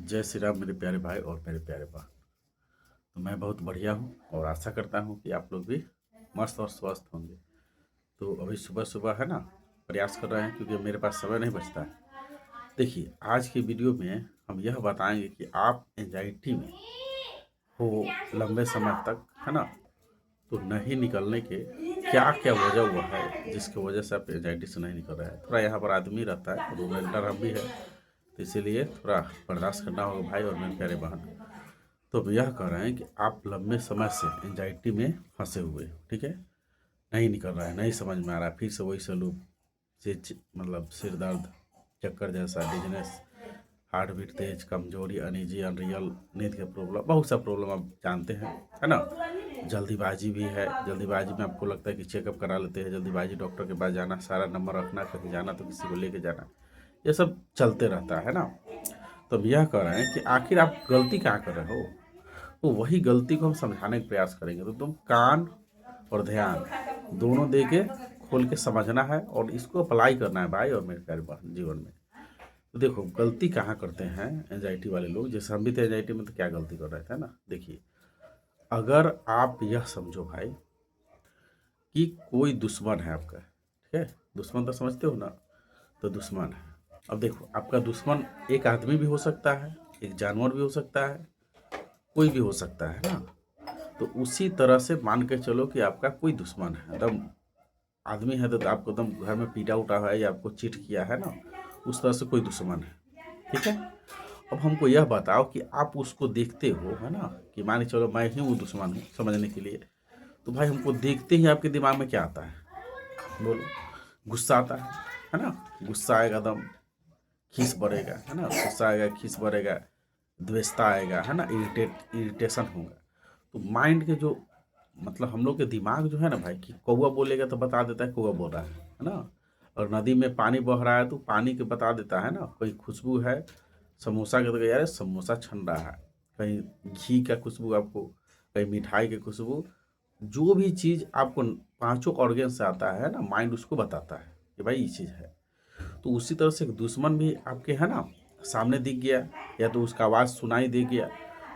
जय श्री राम मेरे प्यारे भाई और मेरे प्यारे बहन। तो मैं बहुत बढ़िया हूँ और आशा करता हूँ कि आप लोग भी मस्त और स्वस्थ होंगे। तो अभी सुबह सुबह है ना, प्रयास कर रहे हैं क्योंकि मेरे पास समय नहीं बचता है। देखिए, आज की वीडियो में हम यह बताएंगे कि आप एंजाइटी में हो लंबे समय तक, है ना, तो नहीं निकलने के क्या क्या वजह हुआ है जिसकी वजह से आप एंजाइटी से नहीं निकल रहे हैं। थोड़ा यहाँ पर आदमी रहता है, रूम रेंटर हम भी है, तो इसीलिए थोड़ा बर्दाश्त करना होगा भाई और मेरे प्यारे बहन। तो अब यह कह रहे हैं कि आप लंबे समय से एंजाइटी में फंसे हुए हो, ठीक है, नहीं निकल रहा है, नहीं समझ में आ रहा है, फिर से वही सलूक से मतलब सिर दर्द, चक्कर जैसा, डिजनेस, हार्ट बीट तेज, कमजोरी, अनईजी, अनरियल, नींद के प्रॉब्लम, बहुत सा प्रॉब्लम आप जानते हैं, है ना। जल्दीबाजी भी है, जल्दीबाजी में आपको लगता है कि चेकअप करा लेते हैं, जल्दीबाजी डॉक्टर के पास जाना, सारा नंबर रखना, कहीं जाना तो किसी को लेके जाना, ये सब चलते रहता है ना। तो हम यह कह रहे हैं कि आखिर आप गलती कहाँ कर रहे हो, तो वही गलती को हम समझाने का प्रयास करेंगे। तो तुम कान और ध्यान दोनों दे के खोल के समझना है और इसको अप्लाई करना है भाई और मेरे प्यारे बहन जीवन में। तो देखो, गलती कहाँ करते हैं एंजाइटी वाले लोग, जैसे हम भी थे एंजाइटी में, तो क्या गलती कर रहे थे ना। देखिए, अगर आप यह समझो भाई कि कोई दुश्मन है आपका, ठीक है, दुश्मन तो समझते हो ना, तो दुश्मन है। अब देखो, आपका दुश्मन एक आदमी भी हो सकता है, एक जानवर भी हो सकता है, कोई भी हो सकता है ना। तो उसी तरह से मान के चलो कि आपका कोई दुश्मन है, एकदम आदमी है, तो आपको एकदम घर में पीटा उटा है या आपको चीट किया है ना, उस तरह से कोई दुश्मन है, ठीक है। अब हमको यह बताओ कि आप उसको देखते हो, है ना, कि मान के चलो मैं ही वो दुश्मन हूँ समझने के लिए। तो भाई हमको देखते ही आपके दिमाग में क्या आता है, बोलो। गुस्सा आता है ना, गुस्सा आएगा, दम खीस बढ़ेगा, है ना, गुस्सा आएगा, खीस बढ़ेगा, द्वेषता आएगा, है ना, इरिटेशन होगा। तो माइंड के जो मतलब हम लोग के दिमाग जो है ना भाई, कि कौवा बोलेगा तो बता देता है कौवा बोल रहा है ना। और नदी में पानी बह रहा है तो पानी के बता देता है ना। कोई खुशबू है समोसा के, तो यार समोसा छन रहा है। कहीं घी का खुशबू आपको, कहीं मिठाई की खुशबू, जो भी चीज़ आपको पांचों ऑर्गन से आता है ना, माइंड उसको बताता है कि भाई ये चीज़ है। तो उसी तरह से एक दुश्मन भी आपके है ना सामने दिख गया, या तो उसका आवाज़ सुनाई दे गया,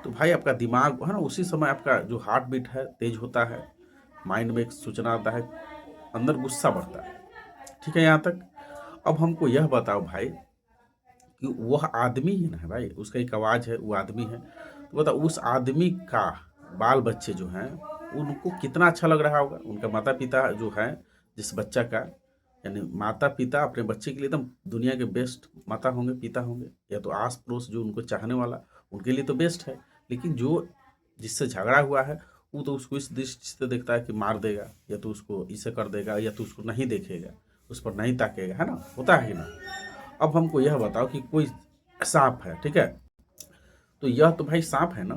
तो भाई आपका दिमाग है ना उसी समय आपका जो हार्ट बीट है तेज होता है, माइंड में एक सूचना आता है, अंदर गुस्सा बढ़ता है, ठीक है यहाँ तक। अब हमको यह बताओ भाई कि वह आदमी ही ना है भाई, उसका एक आवाज़ है, वो आदमी है, तो बताओ उस आदमी का बाल बच्चे जो हैं उनको कितना अच्छा लग रहा होगा, उनका माता पिता जो है, जिस बच्चा का, यानी माता पिता अपने बच्चे के लिए एकदम दुनिया के बेस्ट माता होंगे, पिता होंगे, या तो आस पड़ोस जो उनको चाहने वाला, उनके लिए तो बेस्ट है। लेकिन जो जिससे झगड़ा हुआ है वो तो उसको इस दृष्टि से देखता है कि मार देगा, या तो उसको इसे कर देगा, या तो उसको नहीं देखेगा, उस पर नहीं ताकेगा, है ना, होता है कि ना। अब हमको यह बताओ कि कोई सांप है, ठीक है, तो यह तो भाई सांप है ना,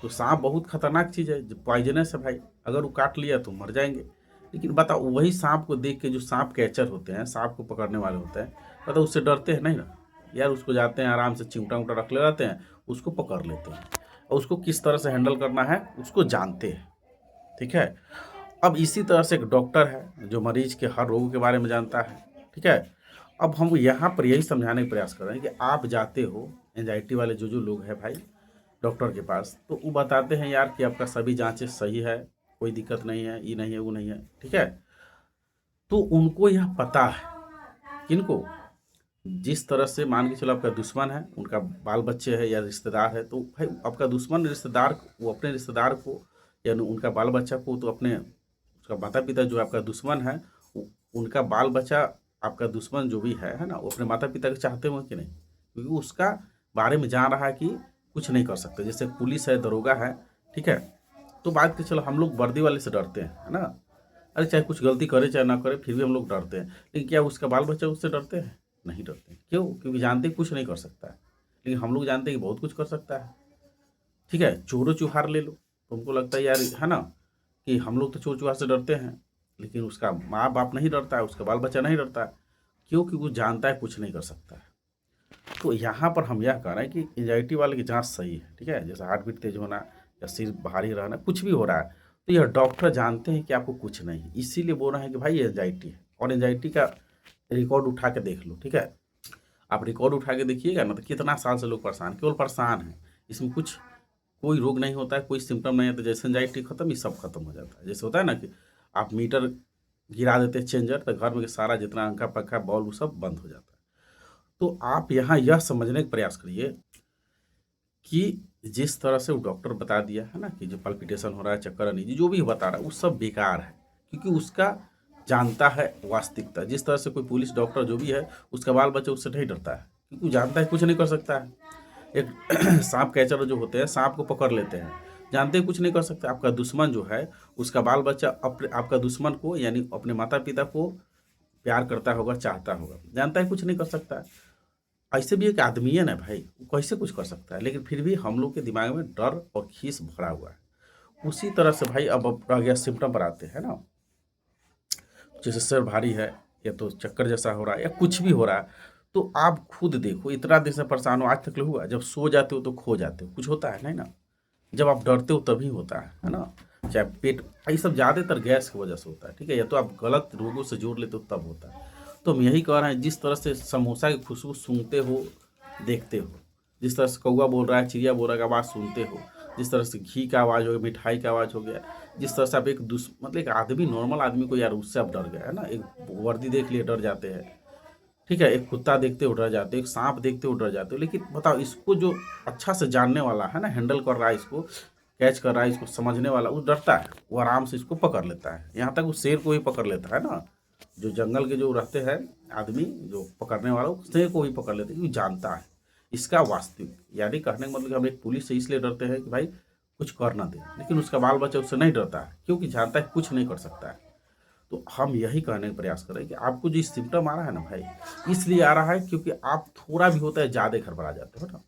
तो सांप बहुत खतरनाक चीज़ है, जो पॉइजनस है भाई, अगर वो काट लिया तो मर जाएंगे। लेकिन बताओ वही सांप को देख के जो सांप कैचर होते हैं, सांप को पकड़ने वाले होते हैं, बताओ उससे डरते हैं नहीं ना। यार उसको जाते हैं आराम से चिमटा उमटा रख ले जाते हैं, उसको पकड़ लेते हैं, और उसको किस तरह से हैंडल करना है उसको जानते हैं, ठीक है। अब इसी तरह से एक डॉक्टर है जो मरीज के हर रोग के बारे में जानता है, ठीक है। अब हम यहाँ पर यही समझाने का प्रयास कर रहे हैं कि आप जाते हो एंजाइटी वाले जो लोग हैं भाई डॉक्टर के पास, तो वो बताते हैं यार कि आपका सभी जांचें सही है, कोई दिक्कत नहीं है, ये नहीं है, वो नहीं है, ठीक है। तो उनको यह पता है, किनको, जिस तरह से मान के चलो आपका दुश्मन है, उनका बाल बच्चे है या रिश्तेदार है, तो भाई आपका दुश्मन रिश्तेदार, वो अपने रिश्तेदार को या उनका बाल बच्चा को, तो अपने उसका माता पिता जो आपका दुश्मन है, उनका बाल बच्चा आपका दुश्मन जो भी है ना, वो अपने माता पिता को चाहते हो कि नहीं, क्योंकि वो उसका बारे में जान रहा है कि कुछ नहीं कर सकते। जैसे पुलिस है, दरोगा है, ठीक है, तो बात के चलो हम लोग वर्दी वाले से डरते हैं, है ना। अरे चाहे कुछ गलती करे चाहे ना करे, फिर भी हम लोग डरते हैं। लेकिन क्या उसका बाल बच्चा उससे डरते हैं? नहीं डरते हैं। क्यों? क्योंकि जानते हैं कुछ नहीं कर सकता है। लेकिन हम लोग जानते हैं कि बहुत कुछ कर सकता है, ठीक है। चोरों चुहार ले लो, तो हमको लगता है यार, है ना, कि हम लोग तो चोर चुहार से डरते हैं, लेकिन उसका माँ बाप नहीं डरता है, उसका बाल बच्चा नहीं डरता है। क्यों? क्योंकि वो जानता है कुछ नहीं कर सकता है। तो यहाँ पर हम यह कह रहे हैं कि एंजाइटी वाले की जांच सही है, ठीक है, जैसे हार्ट बीट तेज होना या सिर भारी रहना, कुछ भी हो रहा है, तो यह डॉक्टर जानते हैं कि आपको कुछ नहीं, इसीलिए बोल रहे हैं कि भाई ये एंजाइटी है, और एंजाइटी का रिकॉर्ड उठा के देख लो, ठीक है। आप रिकॉर्ड उठा के देखिएगा ना, तो कितना साल से लोग परेशान, केवल परेशान हैं। इसमें कुछ कोई रोग नहीं होता है, कोई सिम्टम नहीं है, तो जैसे एंजाइटी खत्म, ये सब खत्म हो जाता है। जैसे होता है ना कि आप मीटर गिरा देते हैं चेंजर, तो घर में के सारा जितना अंका पंखा बॉल वो सब बंद हो जाता है। तो आप यहाँ यह समझने का प्रयास करिए कि जिस तरह से वो डॉक्टर बता दिया है ना कि जो पल्पिटेशन हो रहा है, चक्कर आनी, जो भी बता रहा है वो सब बेकार है, क्योंकि उसका जानता है वास्तविकता। जिस तरह से कोई पुलिस डॉक्टर जो भी है, उसका बाल बच्चा उससे नहीं डरता है, क्योंकि वो जानता है कुछ नहीं कर सकता है। एक सांप कैचर जो होते हैं, सांप को पकड़ लेते हैं, जानते हैं कुछ नहीं कर सकते। आपका दुश्मन जो है, उसका बाल बच्चा अपने आपका दुश्मन को यानी अपने माता पिता को प्यार करता होगा, चाहता होगा, जानता है कुछ नहीं कर सकता है। ऐसे भी एक आदमी है ना भाई, वो कैसे कुछ कर सकता है, लेकिन फिर भी हम लोग के दिमाग में डर और खीस भरा हुआ है। उसी तरह से भाई अब रह गया सिम्टम पर आते हैं ना, जैसे सिर भारी है, या तो चक्कर जैसा हो रहा है, या कुछ भी हो रहा है, तो आप खुद देखो, इतना दिन से परेशान हो, आज तक हुआ? जब सो जाते हो तो खो जाते हो, कुछ होता है नहीं ना? जब आप डरते हो तभी होता है ना? चाहे पेट, ये सब ज़्यादातर गैस की वजह से होता है, ठीक है? या तो आप गलत रोगों से जोड़ लेते हो तब होता है। तो हम यही कह रहे हैं, जिस तरह से समोसा की खुशबू सूंघते हो, देखते हो, जिस तरह से कौवा बोल रहा है, चिड़िया बोल रहा है, आवाज़ सुनते हो, जिस तरह से घी का आवाज़ हो गया, मिठाई का आवाज़ हो गया, जिस तरह से आप एक मतलब एक आदमी, नॉर्मल आदमी को यार उससे आप डर गए है ना, एक वर्दी देख लिए डर जाते हैं, ठीक है? एक कुत्ता देखते हो डर जाते हो, एक सांप देखते हो डर जाते हो, लेकिन बताओ इसको जो अच्छा से जानने वाला है ना, हैंडल कर रहा है इसको, कैच कर रहा है इसको, समझने वाला, वो डरता है, वो आराम से इसको पकड़ लेता है। यहाँ तक वो शेर को ही पकड़ लेता है ना, जो जंगल के जो रहते हैं आदमी, जो पकड़ने वाला, वो शेर को ही पकड़ लेते हैं, क्योंकि जानता है इसका वास्तविक। यानी कहने का मतलब कि हम एक पुलिस से इसलिए डरते हैं कि भाई कुछ कर ना दे, लेकिन उसका बाल बच्चा उससे नहीं डरता है, क्योंकि जानता है कुछ नहीं कर सकता है। तो हम यही कहने का प्रयास करें कि आपको जो सिम्टम आ रहा है ना भाई, इसलिए आ रहा है क्योंकि आप थोड़ा भी होता है ज़्यादा घबरा जाते हो ना,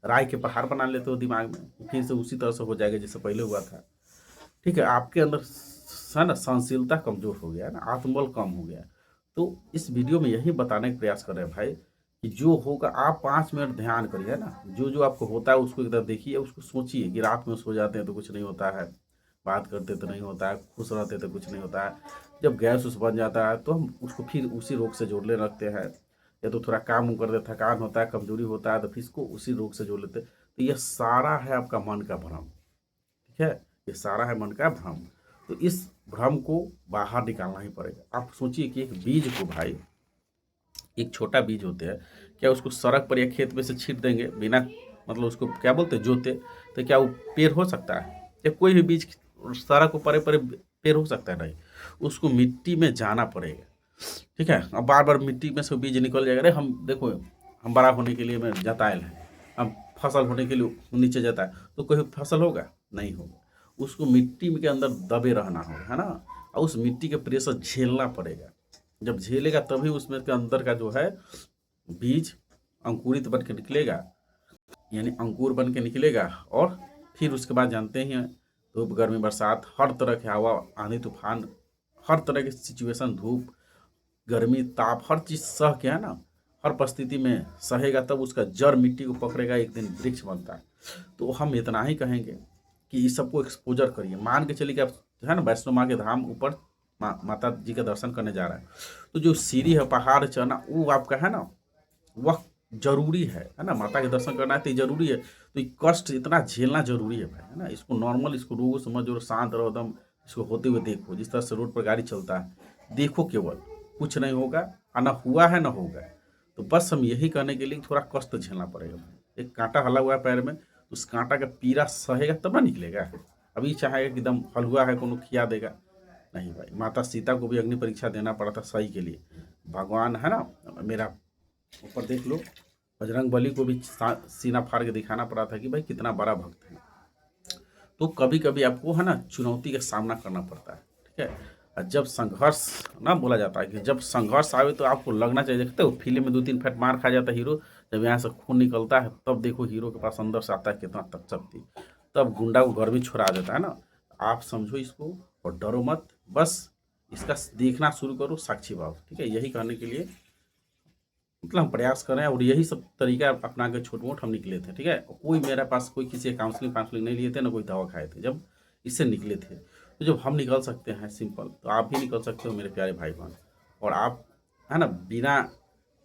राय के पहाड़ बना लेते हो दिमाग में, फिर से उसी तरह से हो जाएगा जैसे पहले हुआ था, ठीक है? आपके अंदर है ना सहनशीलता कमज़ोर हो गया है ना, आत्मबल कम हो गया। तो इस वीडियो में यही बताने का प्रयास कर रहे हैं भाई कि जो होगा आप 5 मिनट ध्यान करिए ना, जो जो आपको होता है उसको एकदम देखिए, उसको सोचिए कि रात में सो जाते हैं तो कुछ नहीं होता है, बात करते तो नहीं होता है, खुश रहते तो कुछ नहीं होता है, जब गैस उस बन जाता है तो हम उसको फिर उसी रोग से जोड़ने लगते हैं, या तो थोड़ा काम उम करते, थकान होता है, कमजोरी होता है, तो फिर इसको उसी रोग से जोड़ लेते हैं। तो ये सारा है आपका मन का भ्रम, ठीक है? ये सारा है मन का भ्रम। तो इस भ्रम को बाहर निकालना ही पड़ेगा। आप सोचिए कि एक बीज को भाई, एक छोटा बीज होते हैं, क्या उसको सड़क पर या खेत में से छींट देंगे बिना मतलब उसको क्या बोलते हैं जोते, तो क्या वो पेड़ हो सकता है? या कोई भी बीज सड़क को परे परे पेड़ हो सकता है? नहीं, उसको मिट्टी में जाना पड़ेगा, ठीक है? अब बार बार मिट्टी में से बीज निकल जाएगा। अरे हम देखो, हम बड़ा होने के लिए में जतायल है, हम फसल होने के लिए नीचे जाता है, तो कोई फसल होगा? नहीं होगा। उसको मिट्टी में के अंदर दबे रहना होगा, है ना? और उस मिट्टी के प्रेशर झेलना पड़ेगा। जब झेलेगा तभी उसमें के अंदर का जो है बीज अंकुरित बन के निकलेगा, यानी अंकुर बन के निकलेगा। और फिर उसके बाद जानते ही हैं, धूप गर्मी बरसात, हर तरह के हवा आंधी तूफान, हर तरह की सिचुएशन, धूप गर्मी ताप, हर चीज़ सह के है ना, हर परिस्थिति में सहेगा, तब उसका जड़ मिट्टी को पकड़ेगा, एक दिन वृक्ष बनता है। तो हम इतना ही कहेंगे कि इस सबको एक्सपोजर करिए। मान के चलिए कि आप है ना वैष्णो माँ के धाम ऊपर माता जी का दर्शन करने जा रहा है, तो जो सीढ़ी है, पहाड़ चढ़ना, वो आपका है ना, वह जरूरी है ना? माता के दर्शन करना है तो ये जरूरी है। तो ये कष्ट इतना झेलना जरूरी है भाई, है ना? इसको नॉर्मल, इसको रोगो समझो, शांत रहो एकदम, इसको होते हुए देखो। जिस तरह से रोड पर गाड़ी चलता है, देखो केवल, कुछ नहीं होगा, और ना हुआ है ना होगा। तो बस हम यही करने के लिए थोड़ा कष्ट झेलना पड़ेगा। एक कांटा हला हुआ है पैर में, उस कांटा का पीरा सहेगा तब ना निकलेगा। अभी चाहेगा कि एकदम हलवा है कोनो खिया देगा, नहीं भाई। माता सीता को भी अग्नि परीक्षा देना पड़ा था सही के लिए। भगवान है ना, मेरा ऊपर देख लो, बजरंग बली को भी सीना फाड़ के दिखाना पड़ा था कि भाई कितना बड़ा भक्त है। तो कभी कभी आपको है ना चुनौती का सामना करना पड़ता है, ठीक है? और जब संघर्ष ना बोला जाता है कि जब संघर्ष आवे तो आपको लगना चाहिए। देखते हो फिल्म में 2-3 फैट मार खा जाता है हीरो, जब यहाँ से खून निकलता है तब देखो हीरो के पास अंदर से आता है कितना तक शक्ति, तब गुंडा को घर भी छुड़ा देता है ना। आप समझो इसको और डरो मत, बस इसका देखना शुरू करो साक्षी भाव, ठीक है? यही करने के लिए मतलब हम प्रयास कर रहे हैं, और यही सब तरीका अपना के छोट मोट हम निकले थे, ठीक है? कोई मेरे पास कोई किसी काउंसलिंग काउंसलिंग नहीं लिए थे, ना कोई दवा खाए थे, जब इससे निकले थे। तो जब हम निकल सकते हैं सिंपल, तो आप भी निकल सकते हो मेरे प्यारे भाई बहन। और आप है ना बिना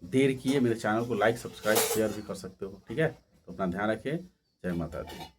देर किए मेरे चैनल को लाइक, सब्सक्राइब, शेयर भी कर सकते हो। ठीक है, तो अपना ध्यान रखिए। जय माता दी।